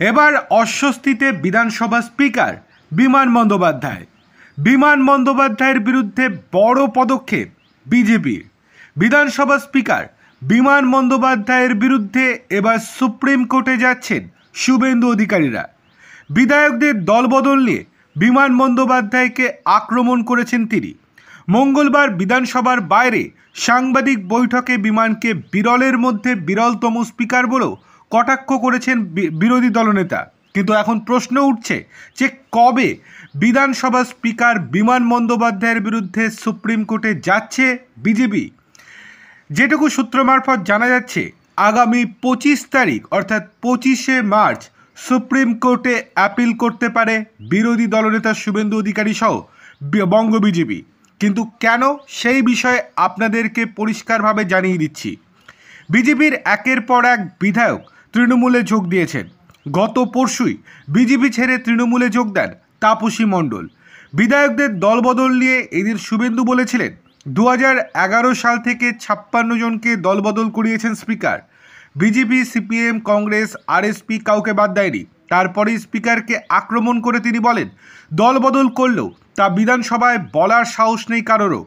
এবার অস্বস্তিতে বিধানসভা স্পিকার বিমান বন্দ্যোপাধ্যায়। বিমান বন্দ্যোপাধ্যায়ের বিরুদ্ধে বড় পদক্ষেপ বিজেপির। বিধানসভা স্পিকার বিমান বন্দ্যোপাধ্যায়ের বিরুদ্ধে এবার সুপ্রিম কোর্টে যাচ্ছেন শুভেন্দু অধিকারীরা। বিধায়কদের দলবদল নিয়ে বিমান বন্দ্যোপাধ্যায়কে আক্রমণ করেছেন তিনি। মঙ্গলবার বিধানসভার বাইরে সাংবাদিক বৈঠকে বিমানকে বিরলের মধ্যে বিরলতম স্পিকার বলেও কটাক্ষ করেছেন বিরোধী দলনেতা। কিন্তু এখন প্রশ্ন উঠছে যে কবে বিধানসভা স্পিকার বিমান বন্দ্যোপাধ্যায়ের বিরুদ্ধে সুপ্রিম কোর্টে যাচ্ছে বিজেপি। যেটুকু সূত্র মারফত জানা যাচ্ছে আগামী 25 তারিখ অর্থাৎ 25শে মার্চ সুপ্রিম কোর্টে অ্যাপিল করতে পারে বিরোধী দলনেতা শুভেন্দু অধিকারী সহ বঙ্গ বিজেপি। কিন্তু কেন, সেই বিষয়ে আপনাদেরকে পরিষ্কারভাবে জানিয়ে দিচ্ছি। বিজেপির একের পর এক বিধায়ক তৃণমূলে যোগ দিয়েছেন। গত পরশুই বিজেপি ছেড়ে তৃণমূলে যোগ দেন তাপসী মণ্ডল। বিধায়কদের দলবদল নিয়ে এদিন শুভেন্দু বলেছিলেন 2011 সাল থেকে 56 জনকে দলবদল করিয়েছেন speaker. BJP, CPM, Congress, RSP কাউকে বাদ দেয়নি। তারপরেই স্পিকারকে আক্রমণ করে তিনি বলেন দলবদল করলেও তা বিধানসভায় বলার সাহস নেই কারোরও।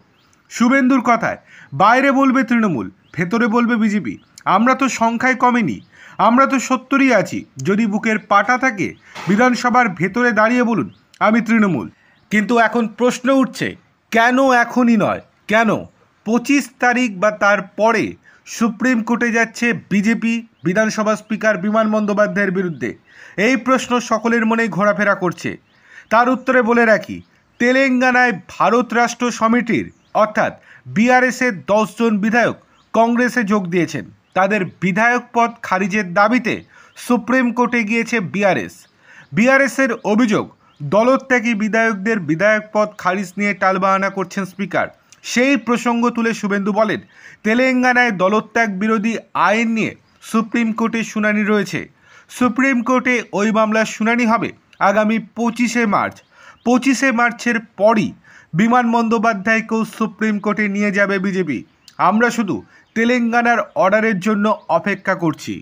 শুভেন্দুর কথায় বাইরে বলবে তৃণমূল, ভেতরে বলবে বিজেপি। আমরা তো সংখ্যায় কমেনি, আমরা তো 70ই আছি। যদি বুকের পাটা থাকে বিধানসভার ভেতরে দাঁড়িয়ে বলুন আমি তৃণমূল। কিন্তু এখন প্রশ্ন উঠছে কেন এখনই নয়, কেন 25 তারিখ বা তার পরে সুপ্রিম কোর্টে যাচ্ছে বিজেপি বিধানসভা স্পিকার বিমান বন্দ্যোপাধ্যায়ের বিরুদ্ধে? এই প্রশ্ন সকলের মনেই ঘোরাফেরা করছে। তার উত্তরে বলে রাখি, তেলেঙ্গানায় ভারত রাষ্ট্র সমিতির অর্থাৎ বিআরএসের 10 জন বিধায়ক কংগ্রেসে যোগ দিয়েছেন। তাদের বিধায়ক পদ খারিজের দাবিতে সুপ্রিম কোর্টে গিয়েছে বিআরএসের অভিযোগ দলত্যাগী বিধায়কদের বিধায়ক পদ খারিজ নিয়ে টালবাহানা করছেন স্পিকার। সেই প্রসঙ্গ তুলে শুভেন্দু বলেন তেলেঙ্গানায় দলত্যাগ বিরোধী আইন নিয়ে সুপ্রিম কোর্টে শুনানি রয়েছে। সুপ্রিম কোর্টে ওই মামলার শুনানি হবে আগামী 25শে মার্চ। 25শে মার্চের পরই বিমান বন্দ্যোপাধ্যায়কেও সুপ্রিম কোর্টে নিয়ে যাবে বিজেপি। আমরা শুধু তেলেঙ্গানার অর্ডারের জন্য অপেক্ষা করছি।